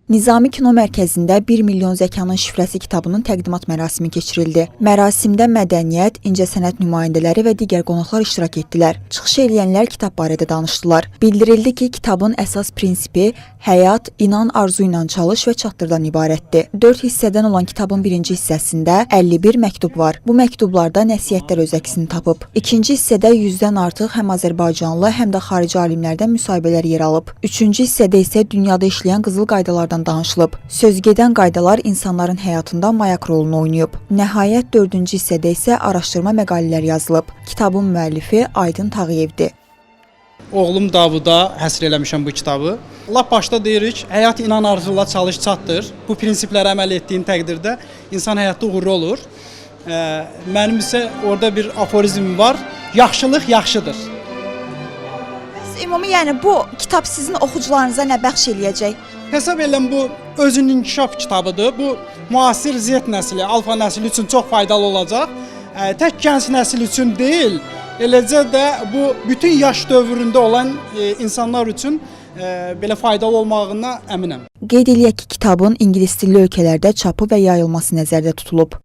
Nizami Kino Mərkəzində 1 milyon zəkanın şifrəsi kitabının təqdimat mərasimi keçirildi. Mərasimdə mədəniyyət, incəsənət nümayəndələri və digər qonaqlar iştirak etdilər. Çıxış edənlər kitab barədə danışdılar. Bildirildi ki, kitabın əsas prinsipi həyat, inan, arzu ilə çalış və çatdırdan ibarətdir. 4 hissədən olan kitabın birinci hissəsində 51 məktub var. Bu məktublarda nəsihətlər öz əksini tapıb. İkinci hissədə 100-dən artıq həm Azərbaycanlı, həm də xarici alimlərdən müsahibələr yer alıb. Üçüncü hissədə isə dünyada işləyən qızıl qaydalardan danışılıb. Sözgedən qaydalar insanların həyatında mayak rolunu oynayıb. Nəhayət 4-cü hissədə isə araşdırma məqalələr yazılıb. Kitabın müəllifi Aydın Tağıyevdir. Oğlum Davuda həsr eləmişəm bu kitabı. Lap başda deyirik, həyat inan arzula çalış çatdır. Bu prinsiplərə əməl etdiyin təqdirdə insan həyatda uğurlu olur. Mənim isə orada bir aforizm var. Yaxşılıq yaxşıdır. Ümumi, yəni bu kitab sizin oxucularınıza nə bəxş eləyəcək? Hesab edirəm bu özünün inkişaf kitabıdır. Bu müasir Z nəsli, alfa nəsli üçün çox faydalı olacaq. Tək gənc nəsil üçün deyil, eləcə də bu bütün yaş dövründə olan insanlar üçün belə faydalı olmağına əminəm. Qeyd eləyək ki, kitabın ingilis dilli ölkələrdə çapı və yayılması nəzərdə tutulub.